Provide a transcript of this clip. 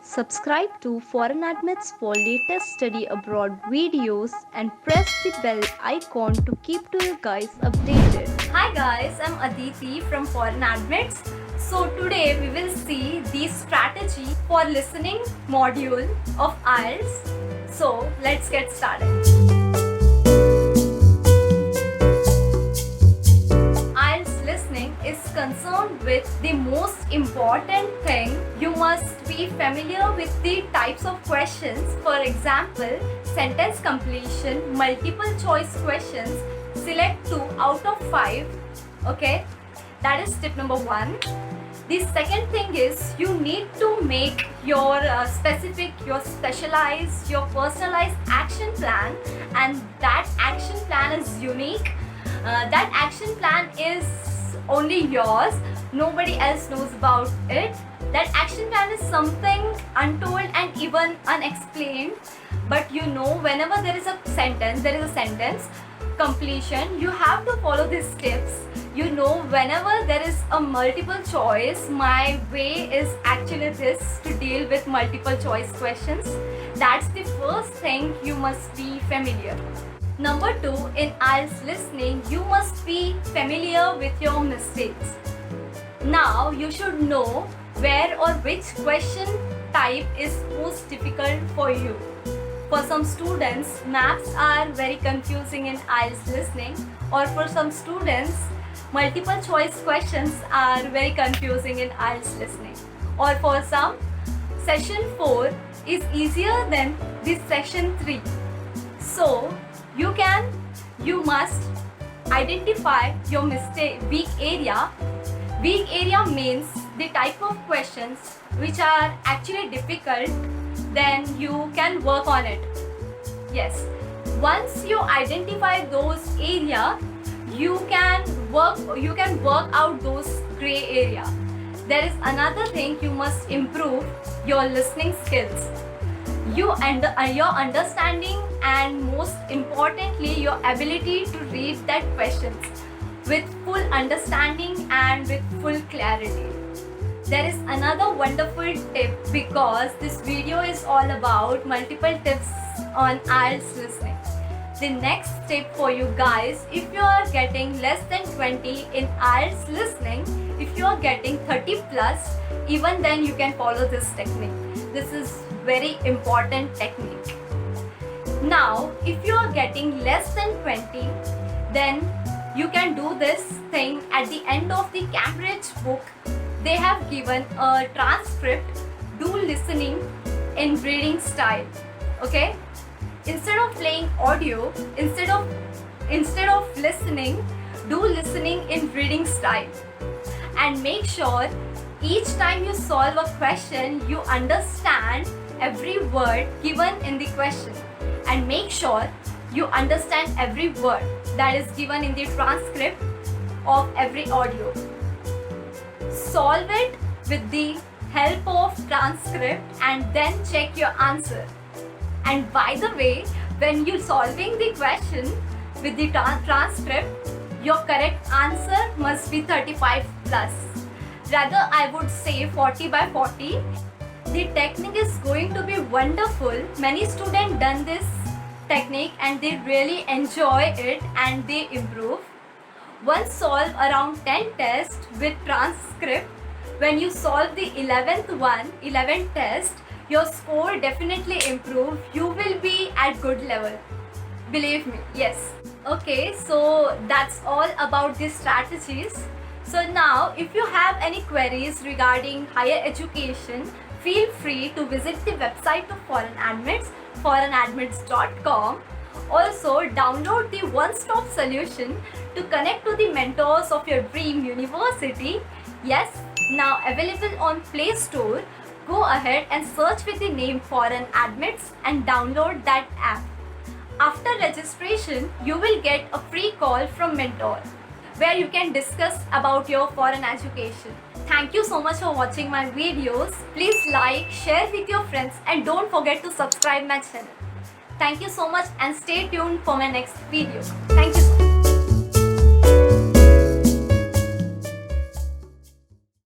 Subscribe to Foreign Admits for latest study abroad videos and press the bell icon to keep to you guys updated. Hi guys, I'm Aditi from Foreign Admits. So today we will see the strategy for listening module of IELTS. So let's get started. IELTS listening is concerned with the most important thing. You must be familiar with the types of questions. For example, sentence completion, multiple choice questions, select 2 out of 5. Okay, that is tip number 1. The second thing is you need to make your specific, your specialized, your personalized action plan, and that action plan is unique. That action plan is only yours, nobody else knows about it. That action plan is something untold and even unexplained, but you know, whenever there is a sentence completion, you have to follow these steps. You know, whenever there is a multiple choice, my way is actually this, to deal with multiple choice questions. That's the first thing you must be familiar. Number 2, in IELTS listening, you must be familiar with your mistakes. Now you should know where or which question type is most difficult for you. For some students, maps are very confusing in IELTS listening, or for some students, multiple choice questions are very confusing in IELTS listening, or for some, session 4 is easier than this session 3. So you must identify your weak area. Weak area means the type of questions which are actually difficult, then you can work on it. Yes, once you identify those area, you can work out those gray area. There is another thing, you must improve your listening skills. Your understanding, and most importantly your ability to read that questions with full understanding and with full clarity. There is another wonderful tip, because this video is all about multiple tips on IELTS listening. The next tip for you guys, if you are getting less than 20 in IELTS listening, if you are getting 30 plus, even then you can follow this technique. This is very important technique. Now, if you are getting less than 20, then you can do this thing. At the end of the Cambridge book, they have given a transcript. Do listening in reading style. Okay? Instead of playing audio, instead of listening, do listening in reading style. And make sure each time you solve a question, you understand every word given in the question, and make sure you understand every word that is given in the transcript of every audio. Solve it with the help of transcript and then check your answer. And by the way, when you're solving the question with the transcript, your correct answer must be 35 plus. Rather, I would say 40 by 40. The technique is going to be wonderful. Many students done this technique and they really enjoy it and they improve. Once solve around 10 tests with transcript, when you solve the 11th test, your score definitely improve. You will be at good level. Believe me, yes. Okay, so that's all about these strategies. So now, if you have any queries regarding higher education, feel free to visit the website of Foreign Admits, foreignadmits.com. Also, download the one-stop solution to connect to the mentors of your dream university. Yes, now available on Play Store. Go ahead and search with the name Foreign Admits and download that app. After registration, you will get a free call from mentor, where you can discuss about your foreign education. Thank you so much for watching my videos. Please like, share with your friends, and don't forget to subscribe my channel. Thank you so much and stay tuned for my next video. Thank you.